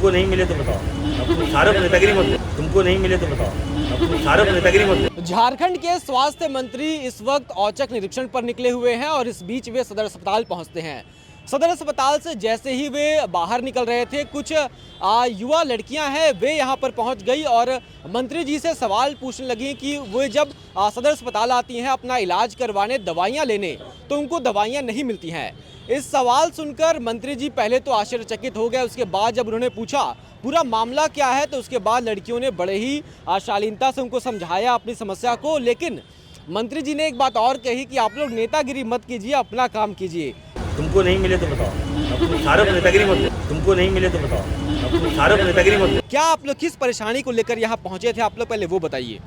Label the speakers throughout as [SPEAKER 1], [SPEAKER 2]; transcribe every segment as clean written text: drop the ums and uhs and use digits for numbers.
[SPEAKER 1] तुमको नहीं मिले तो बताओ, अपने सारे नेतागिरी मत दो। तुमको नहीं मिले तो बताओ, अपने सारे नेतागिरी मत दो।
[SPEAKER 2] झारखंड के स्वास्थ्य मंत्री इस वक्त औचक निरीक्षण पर निकले हुए हैं और इस बीच वे सदर अस्पताल पहुंचते हैं। सदर अस्पताल से जैसे ही वे बाहर निकल रहे थे, कुछ युवा लड़कियां हैं वे यहां पर पहुंच गई और मंत्री जी से सवाल पूछने लगी कि वे जब सदर अस्पताल आती हैं अपना इलाज करवाने, दवाइयां लेने, तो उनको दवाइयां नहीं मिलती हैं। इस सवाल सुनकर मंत्री जी पहले तो आश्चर्यचकित हो गए। उसके बाद जब उन्होंने पूछा पूरा मामला क्या है, तो उसके बाद लड़कियों ने बड़े ही शालीनता से उनको समझाया अपनी समस्या को। लेकिन मंत्री जी ने एक बात और कही कि आप लोग नेतागिरी मत कीजिए, अपना काम कीजिए।
[SPEAKER 1] तुमको नहीं मिले तो बताओ, अपने सारे नेतागिरी मत दो। तुमको नहीं मिले तो बताओ, अपने सारे नेतागिरी मत दो।
[SPEAKER 2] क्या आप लोग किस परेशानी को लेकर यहाँ पहुँचे थे, आप लोग पहले वो बताइए।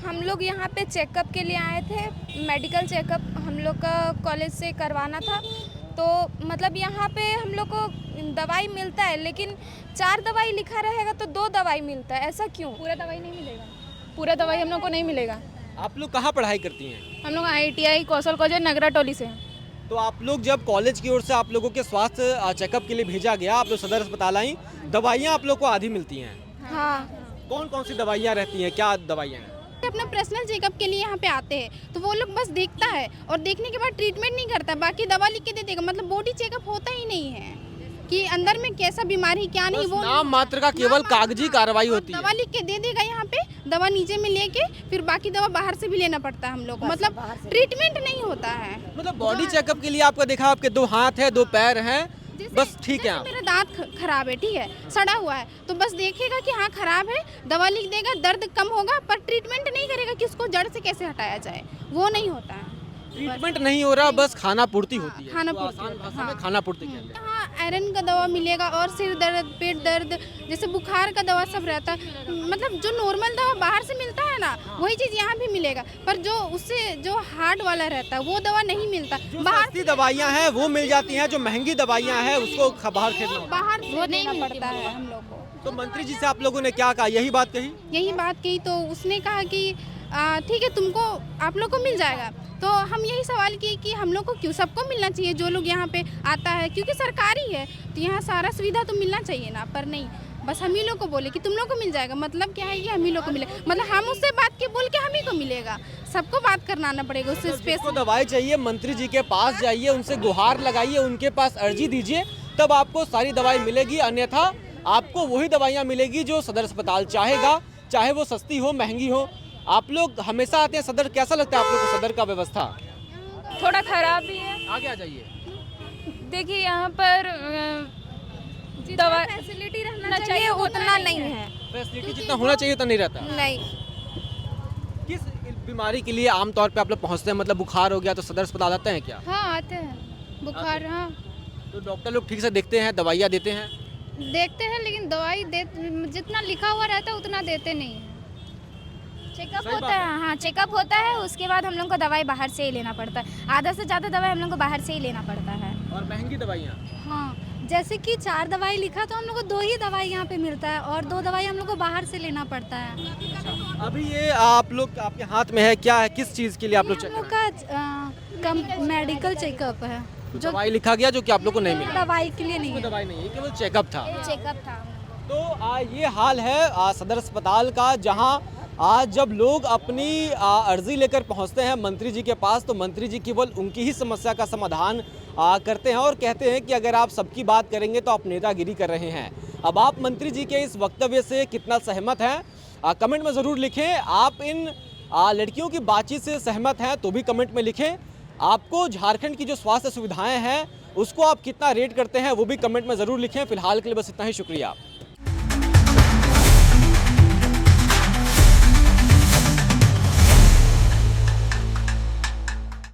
[SPEAKER 3] हम लोग यहाँ पे चेकअप के लिए आए थे। मेडिकल चेकअप हम लोग का कॉलेज से करवाना था। तो मतलब यहाँ पे हम लोग को दवाई मिलता है, लेकिन 4 दवाई लिखा रहेगा तो 2 दवाई मिलता है। ऐसा क्यों?
[SPEAKER 4] पूरा दवाई नहीं मिलेगा, पूरा दवाई हम लोग को नहीं मिलेगा।
[SPEAKER 2] आप लोग कहाँ पढ़ाई करती हैं?
[SPEAKER 4] हम लोग ITI कौशल कॉलेज नगरा टोली से हैं।
[SPEAKER 2] तो आप लोग जब कॉलेज की ओर से आप लोगों के स्वास्थ्य चेकअप के लिए भेजा गया, आप लोग सदर अस्पताल आई, दवाइयाँ आप लोग को आधी मिलती हैं।
[SPEAKER 3] हाँ।
[SPEAKER 2] कौन कौन सी दवाइयाँ रहती हैं, क्या दवाइयाँ हैं?
[SPEAKER 5] अपना पर्सनल चेकअप के लिए यहाँ पे आते हैं तो वो लोग बस देखता है और देखने के बाद ट्रीटमेंट नहीं करता, बाकी दवा लिख के दे देगा। मतलब बॉडी चेकअप होता ही नहीं है कि अंदर में कैसा बीमारी क्या नहीं, वो
[SPEAKER 2] नाम मात्र का केवल कागजी कार्रवाई होती है।
[SPEAKER 5] दवा लिख के दे देगा यहाँ पे, दवा नीचे में लेके फिर बाकी दवा बाहर से भी लेना पड़ता है हम लोग को। मतलब ट्रीटमेंट नहीं होता है।
[SPEAKER 2] मतलब बॉडी चेकअप के लिए आपका देखा, आपके 2 हाथ है, 2 पैर हैं, बस ठीक है।
[SPEAKER 5] मेरा दांत खराब है, ठीक है, सड़ा हुआ है, तो बस देखेगा कि हाँ खराब है, दवा लिख देगा, दर्द कम होगा, पर ट्रीटमेंट नहीं करेगा कि उसको जड़ से कैसे हटाया जाए। वो नहीं होता है।
[SPEAKER 2] ट्रीटमेंट नहीं हो रहा, बस खाना पूर्ति होती है।
[SPEAKER 5] खाना
[SPEAKER 2] तो
[SPEAKER 5] पूर्ति
[SPEAKER 2] आसान
[SPEAKER 5] होता है,
[SPEAKER 2] भाषा में
[SPEAKER 5] हाँ।
[SPEAKER 2] खाना पूर्ति कहते हैं।
[SPEAKER 5] हाँ, आयरन का दवा मिलेगा और सिर दर्द, पेट दर्द, जैसे बुखार का दवा सब रहता है। मतलब जो नॉर्मल दवा बाहर से मिलता है ना, वही चीज़ यहाँ भी मिलेगा, पर जो उससे जो हार्ड वाला रहता है वो दवा नहीं मिलता। बाहर
[SPEAKER 2] सस्ती दवाइयाँ हैं वो मिल जाती हैं, जो महंगी दवाइयाँ हैं उसको बाहर खरीदना होता है।
[SPEAKER 5] बाहर वो नहीं पड़ता है हम लोग को।
[SPEAKER 2] तो मंत्री जी से आप लोगों ने क्या कहा, यही बात कही?
[SPEAKER 5] यही बात कही तो उसने कहा कि ठीक है, तुमको आप लोग को मिल जाएगा। तो हम यही सवाल किए कि हम लोग को क्यों, सबको मिलना चाहिए जो लोग यहाँ पे आता है, क्योंकि सरकारी है तो यहाँ सारा सुविधा तो मिलना चाहिए ना, पर नहीं, बस हम ही लोग को बोले कि तुम लोग को मिल जाएगा। मतलब क्या है कि हम ही लोग को मिले, मतलब हम उससे बात के बोल के हम ही को मिलेगा, सबको बात करना आना पड़ेगा उससे।
[SPEAKER 2] जिसको दवाई चाहिए मंत्री जी के पास जाइए, उनसे गुहार लगाइए, उनके पास अर्जी दीजिए, तब आपको सारी दवाई मिलेगी। अन्यथा आपको वही दवाइयाँ मिलेगी जो सदर अस्पताल चाहेगा, चाहे वो सस्ती हो महंगी हो। आप लोग हमेशा आते हैं सदर, कैसा लगता है आप लोग को सदर का व्यवस्था?
[SPEAKER 4] थोड़ा खराब भी है।
[SPEAKER 2] आगे आ जाइए।
[SPEAKER 4] देखिए यहाँ पर दवा
[SPEAKER 3] फैसिलिटी रहना चाहिए उतना नहीं है।
[SPEAKER 2] फैसिलिटी जितना होना चाहिए उतना नहीं रहता।
[SPEAKER 3] नहीं।
[SPEAKER 2] किस बीमारी के लिए आमतौर पे आप लोग पहुँचते हैं? मतलब बुखार हो गया तो सदर अस्पताल आते हैं क्या?
[SPEAKER 5] हाँ आते हैं, बुखार, हाँ
[SPEAKER 2] तो डॉक्टर लोग ठीक से देखते हैं, दवाइयाँ देते हैं?
[SPEAKER 5] देखते हैं, लेकिन दवाई जितना लिखा हुआ रहता है उतना देते नहीं है।
[SPEAKER 3] चेकअप होता है, हाँ चेकअप होता है, उसके बाद हम लोग को दवाई बाहर से ही लेना पड़ता है। आधा से ज़्यादा दवाई हम लोग को बाहर से ही लेना पड़ता है।
[SPEAKER 2] और महंगी दवाइयाँ?
[SPEAKER 6] हाँ, जैसे कि 4 दवाई लिखा तो हम लोग को 2 ही दवाई यहाँ पे मिलता है और 2 दवाई हम लोग को बाहर से लेना पड़ता है।
[SPEAKER 2] अभी ये आप लोग आपके हाथ में है, क्या है, किस चीज़ के लिए आप लोग
[SPEAKER 6] हम लोग का मेडिकल चेकअप है,
[SPEAKER 2] जो दवाई लिखा गया जो कि आप लोग को नहीं मिला?
[SPEAKER 6] दवाई के लिए नहीं है।
[SPEAKER 2] दवाई नहीं है, केवल चेकअप था।
[SPEAKER 3] चेकअप था।
[SPEAKER 2] तो ये हाल है सदर अस्पताल का, जहां आज जब लोग अपनी अर्जी लेकर पहुंचते हैं मंत्री जी के पास, तो मंत्री जी केवल उनकी ही समस्या का समाधान करते हैं और कहते हैं कि अगर आप सबकी बात करेंगे तो आप नेतागिरी कर रहे हैं। अब आप मंत्री जी के इस वक्तव्य से कितना सहमत हैं कमेंट में ज़रूर लिखें। आप इन लड़कियों की बातचीत से सहमत हैं तो भी कमेंट में लिखें। आपको झारखंड की जो स्वास्थ्य सुविधाएँ हैं उसको आप कितना रेट करते हैं वो भी कमेंट में ज़रूर लिखें। फिलहाल के लिए बस इतना ही, शुक्रिया।